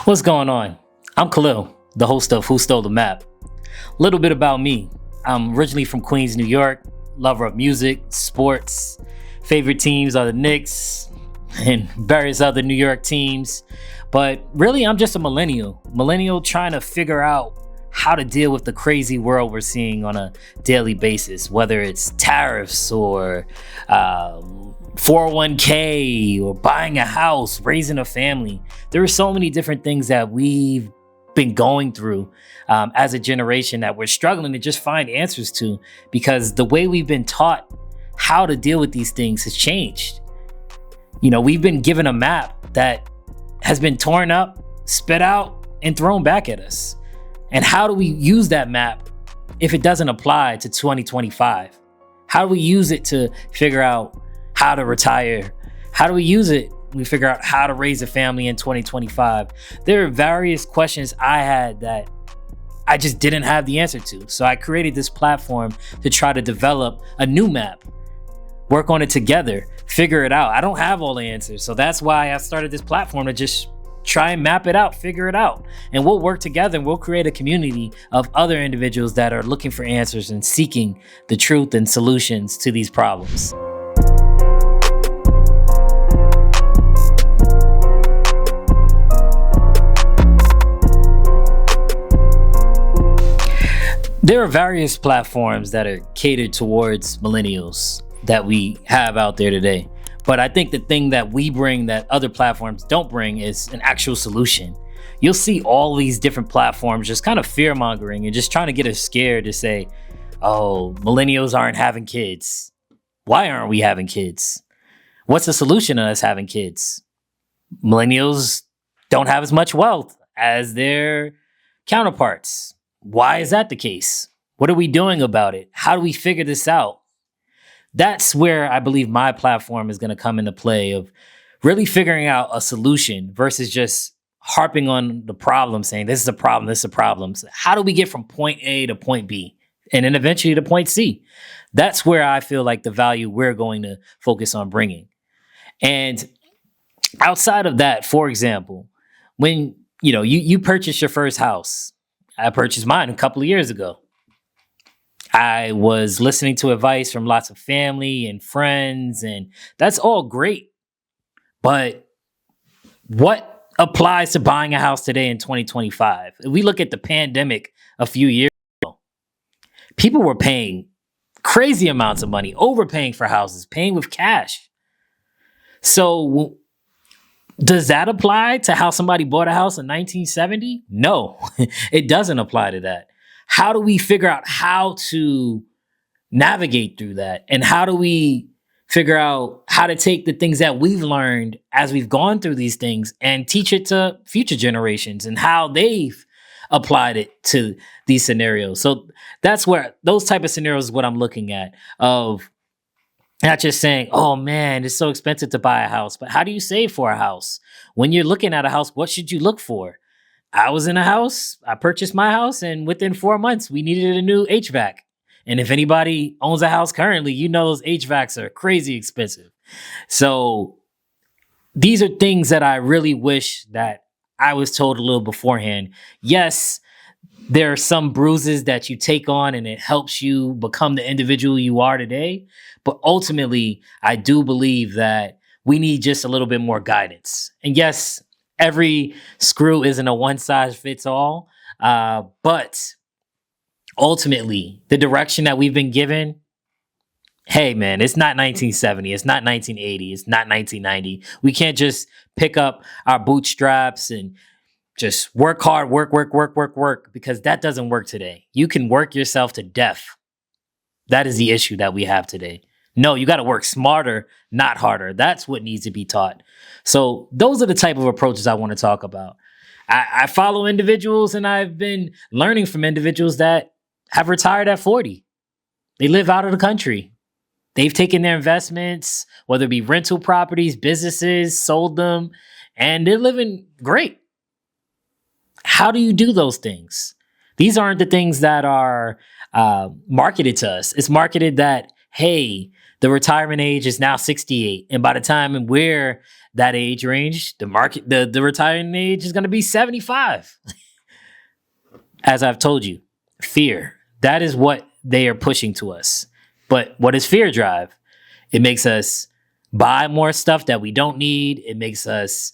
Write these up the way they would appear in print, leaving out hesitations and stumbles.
What's going on? I'm Khalil, the host of Who Stole the Map. A little bit about me. I'm originally from Queens, New York, lover of music, sports. Favorite teams are the Knicks and various other New York teams. But really, I'm just a millennial trying to figure out how to deal with the crazy world we're seeing on a daily basis, whether it's tariffs or 401k or buying a house, raising a family. There are so many different things that we've been going through as a generation that we're struggling to just find answers to, because the way we've been taught how to deal with these things has changed. You know, we've been given a map that has been torn up, spit out, and thrown back at us. And how do we use that map if it doesn't apply to 2025? How do we use it to figure out how to retire? How do we use it when we figure out how to raise a family in 2025? There are various questions I had that I just didn't have the answer to. So I created this platform to try to develop a new map, work on it together, figure it out. I don't have all the answers. So that's why I started this platform to just try and map it out, figure it out. And we'll work together and we'll create a community of other individuals that are looking for answers and seeking the truth and solutions to these problems. There are various platforms that are catered towards millennials that we have out there today. But I think the thing that we bring that other platforms don't bring is an actual solution. You'll see all these different platforms just kind of fear mongering and just trying to get us scared to say, oh, millennials aren't having kids. Why aren't we having kids? What's the solution to us having kids? Millennials don't have as much wealth as their counterparts. Why is that the case? What are we doing about it? How do we figure this out? That's where I believe my platform is going to come into play, of really figuring out a solution versus just harping on the problem, saying this is a problem, this is a problem. So how do we get from point A to point B and then eventually to point C? That's where I feel like the value we're going to focus on bringing. And outside of that, for example, when you purchase your first house, I purchased mine a couple of years ago. I was listening to advice from lots of family and friends, and that's all great. But what applies to buying a house today in 2025? If we look at the pandemic a few years ago, people were paying crazy amounts of money, overpaying for houses, paying with cash. So does that apply to how somebody bought a house in 1970? No, it doesn't apply to that. How do we figure out how to navigate through that? And how do we figure out how to take the things that we've learned as we've gone through these things and teach it to future generations and how they've applied it to these scenarios? So that's where those type of scenarios is what I'm looking at, of not just saying, oh man, it's so expensive to buy a house, but how do you save for a house? When you're looking at a house, what should you look for? I was in a house, I purchased my house, and within 4 months, we needed a new HVAC. And if anybody owns a house currently, you know those HVACs are crazy expensive. So these are things that I really wish that I was told a little beforehand. Yes, there are some bruises that you take on and it helps you become the individual you are today. But ultimately, I do believe that we need just a little bit more guidance. And yes, every screw isn't a one size fits all. But ultimately, the direction that we've been given, hey man, it's not 1970, it's not 1980, it's not 1990. We can't just pick up our bootstraps and just work hard, work, because that doesn't work today. You can work yourself to death. That is the issue that we have today. No, you got to work smarter, not harder. That's what needs to be taught. So those are the type of approaches I want to talk about. I follow individuals, and I've been learning from individuals that have retired at 40. They live out of the country. They've taken their investments, whether it be rental properties, businesses, sold them, and they're living great. How do you do those things? These aren't the things that are marketed to us. It's marketed that, hey, the retirement age is now 68. And by the time we're that age range, the retiring age is going to be 75. As I've told you, fear. That is what they are pushing to us. But what does fear drive? It makes us buy more stuff that we don't need. It makes us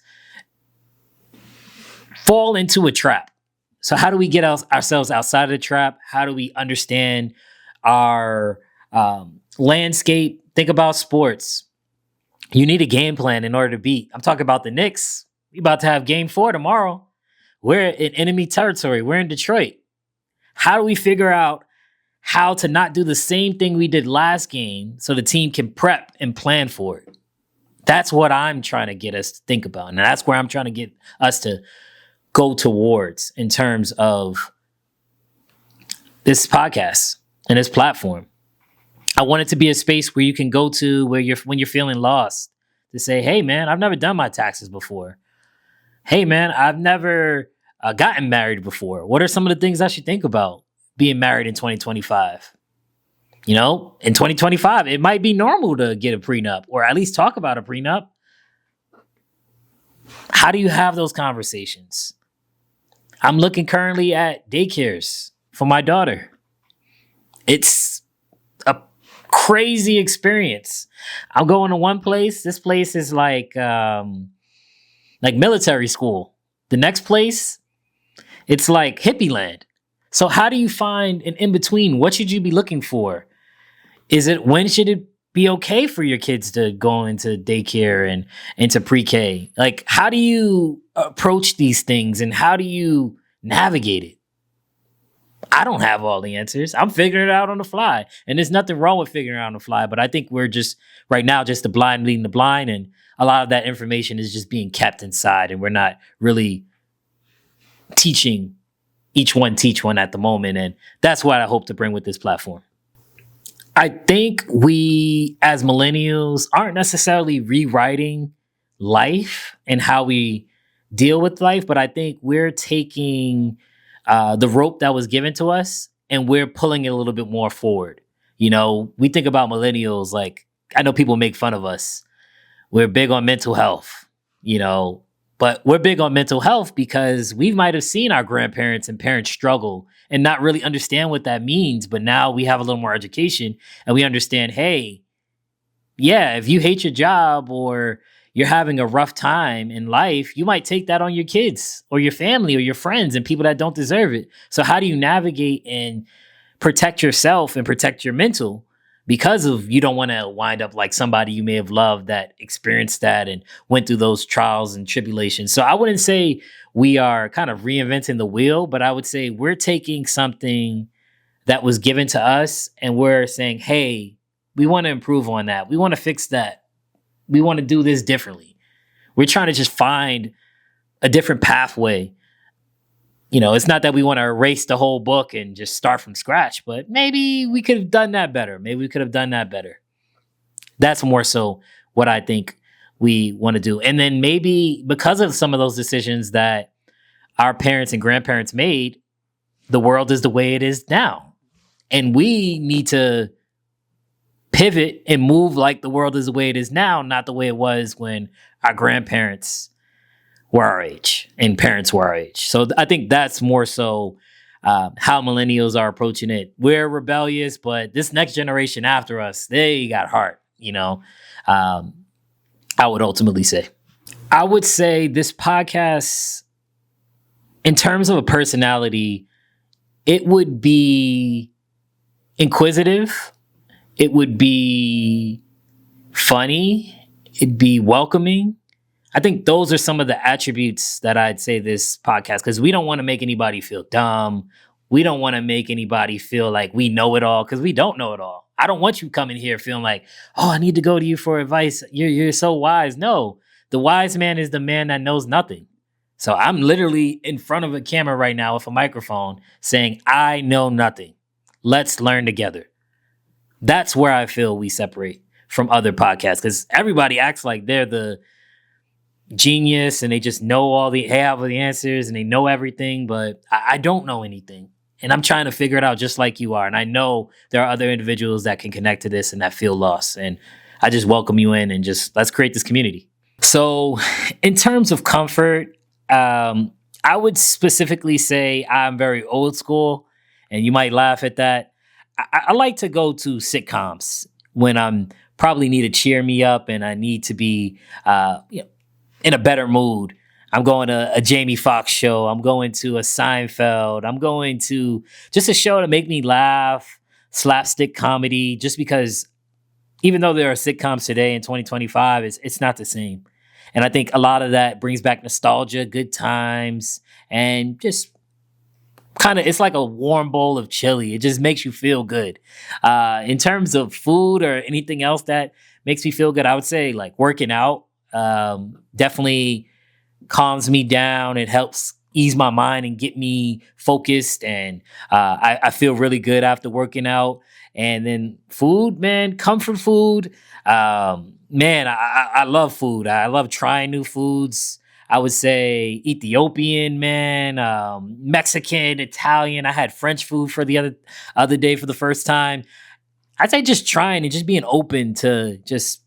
fall into a trap. So how do we get ourselves outside of the trap? How do we understand our landscape? Think about sports. You need a game plan in order to beat. I'm talking about the Knicks. We about to have game 4 tomorrow. We're in enemy territory. We're in Detroit. How do we figure out how to not do the same thing we did last game so the team can prep and plan for it? That's what I'm trying to get us to think about. And that's where I'm trying to get us to go towards in terms of this podcast and this platform. I want it to be a space where you can go to when you're feeling lost, to say, hey, man, I've never done my taxes before. Hey, man, I've never gotten married before. What are some of the things I should think about being married in 2025? You know, in 2025, it might be normal to get a prenup or at least talk about a prenup. How do you have those conversations? I'm looking currently at daycares for my daughter. It's a crazy experience. I'm going to one place. This place is like military school. The next place, it's like hippie land. So how do you find an in-between? What should you be looking for? When should it be okay for your kids to go into daycare and into pre-K? Like, how do you approach these things and how do you navigate it? I don't have all the answers. I'm figuring it out on the fly. And there's nothing wrong with figuring it out on the fly, but I think we're just, right now, just the blind leading the blind, and a lot of that information is just being kept inside, and we're not really teaching each one teach one at the moment. And that's what I hope to bring with this platform. I think we, as millennials, aren't necessarily rewriting life and how we deal with life, but I think we're taking the rope that was given to us and we're pulling it a little bit more forward. You know, we think about millennials, like, I know people make fun of us. We're big on mental health, you know, but we're big on mental health because we might have seen our grandparents and parents struggle and not really understand what that means. But now we have a little more education and we understand, hey, yeah, if you hate your job or you're having a rough time in life, you might take that on your kids or your family or your friends and people that don't deserve it. So how do you navigate and protect yourself and protect your mental? Because of, you don't want to wind up like somebody you may have loved that experienced that and went through those trials and tribulations. So I wouldn't say we are kind of reinventing the wheel, but I would say we're taking something that was given to us and we're saying, hey, we want to improve on that. We want to fix that. We want to do this differently. We're trying to just find a different pathway. You know, it's not that we want to erase the whole book and just start from scratch, but maybe we could have done that better. Maybe we could have done that better. That's more so what I think we want to do. And then maybe because of some of those decisions that our parents and grandparents made, the world is the way it is now. And we need to pivot and move like the world is the way it is now, not the way it was when our grandparents were our age and parents were our age. So I think that's more so how millennials are approaching it. We're rebellious, but this next generation after us, they got heart, you know, I would ultimately say. I would say this podcast, in terms of a personality, it would be inquisitive. It would be funny. It'd be welcoming. I think those are some of the attributes that I'd say this podcast, because we don't want to make anybody feel dumb. We don't want to make anybody feel like we know it all, because we don't know it all. I don't want you coming here feeling like, oh, I need to go to you for advice. You're so wise. No, the wise man is the man that knows nothing. So I'm literally in front of a camera right now with a microphone saying, I know nothing. Let's learn together. That's where I feel we separate from other podcasts, because everybody acts like they're the genius and they just have all the answers and they know everything, but I don't know anything. And I'm trying to figure it out just like you are. And I know there are other individuals that can connect to this and that feel lost. And I just welcome you in and just let's create this community. So, in terms of comfort, I would specifically say I'm very old school, and you might laugh at that. I like to go to sitcoms when I'm probably need to cheer me up and I need to be in a better mood. I'm going to a Jamie Foxx show. I'm going to a Seinfeld. I'm going to just a show to make me laugh, slapstick comedy, just because even though there are sitcoms today in 2025, it's not the same. And I think a lot of that brings back nostalgia, good times, and just kind of it's like a warm bowl of chili. It just makes you feel good. In terms of food or anything else that makes me feel good, I would say like working out definitely calms me down. It helps ease my mind and get me focused, and I feel really good after working out. And then food, man, comfort food. Man, I love food. I love trying new foods. I would say Ethiopian, man, Mexican, Italian. I had French food for the other day for the first time. I'd say just trying and just being open to just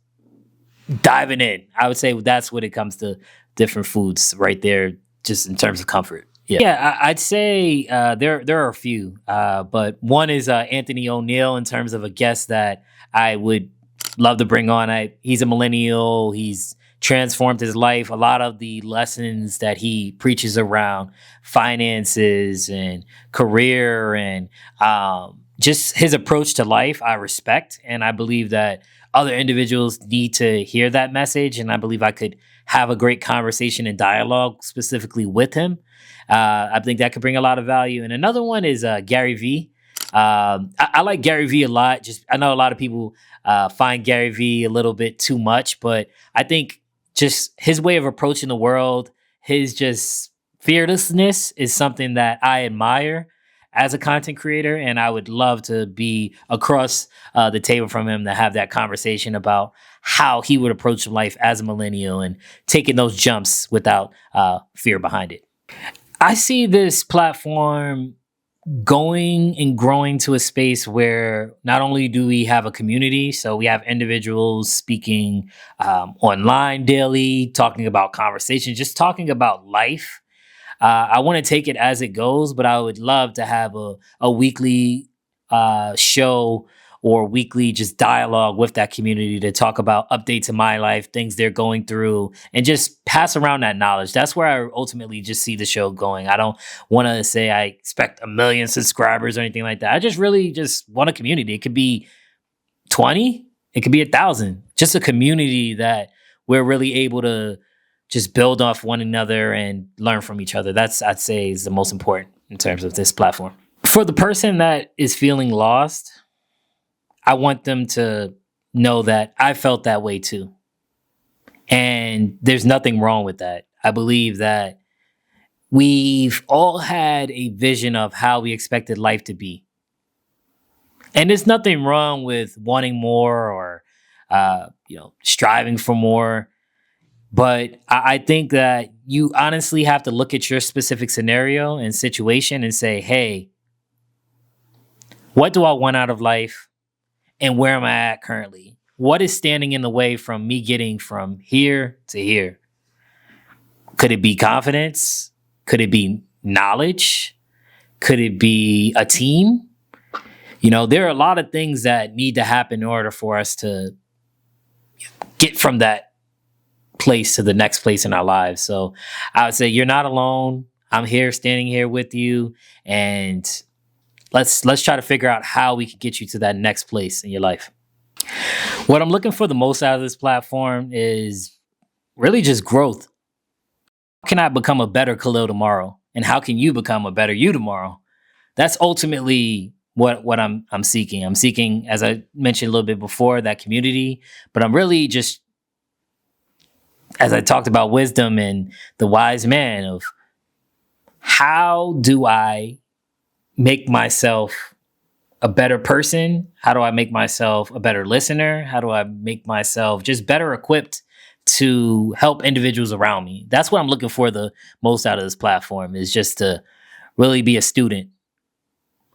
diving in. I would say that's what it comes to different foods right there, just in terms of comfort. Yeah, I'd say there are a few, but one is Anthony O'Neill in terms of a guest that I would love to bring on. He's a millennial. He's transformed his life. A lot of the lessons that he preaches around finances and career and just his approach to life, I respect, and I believe that other individuals need to hear that message. And I believe I could have a great conversation and dialogue specifically with him. I think that could bring a lot of value. And another one is Gary Vee. I like Gary Vee a lot. Just I know a lot of people find Gary Vee a little bit too much, but I think just his way of approaching the world, his just fearlessness is something that I admire as a content creator, and I would love to be across the table from him to have that conversation about how he would approach life as a millennial and taking those jumps without fear behind it. I see this platform going and growing to a space where not only do we have a community, so we have individuals speaking online daily, talking about conversations, just talking about life. I want to take it as it goes, but I would love to have a weekly show or weekly just dialogue with that community to talk about updates in my life, things they're going through, and just pass around that knowledge. That's where I ultimately just see the show going. I don't want to say I expect 1 million subscribers or anything like that. I just really just want a community. It could be 20, it could be 1,000, just a community that we're really able to just build off one another and learn from each other. That's, I'd say, is the most important in terms of this platform. For the person that is feeling lost, I want them to know that I felt that way too. And there's nothing wrong with that. I believe that we've all had a vision of how we expected life to be. And there's nothing wrong with wanting more or, striving for more. But I think that you honestly have to look at your specific scenario and situation and say, hey, what do I want out of life? And where am I at currently? What is standing in the way from me getting from here to here? Could it be confidence? Could it be knowledge? Could it be a team? There are a lot of things that need to happen in order for us to get from that place to the next place in our lives. So I would say you're not alone. I'm here, standing here with you, and let's try to figure out how we can get you to that next place in your life. What I'm looking for the most out of this platform is really just growth. How can I become a better Khalil tomorrow? And how can you become a better you tomorrow? That's ultimately what I'm seeking. I'm seeking, as I mentioned a little bit before, that community, but I'm really just, as I talked about wisdom and the wise man, of how do I make myself a better person? How do I make myself a better listener? How do I make myself just better equipped to help individuals around me? That's what I'm looking for the most out of this platform, is just to really be a student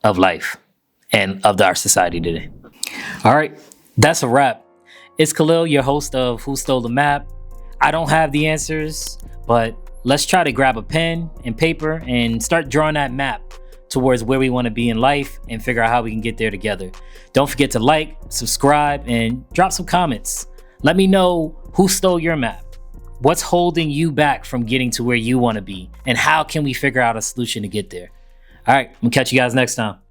of life and of our society today. All right, that's a wrap. It's Khalil, your host of Who Stole the Map. I don't have the answers, but let's try to grab a pen and paper and start drawing that map towards where we want to be in life and figure out how we can get there together. Don't forget to like, subscribe, and drop some comments. Let me know who stole your map. What's holding you back from getting to where you want to be? And how can we figure out a solution to get there? All right, I'm gonna catch you guys next time.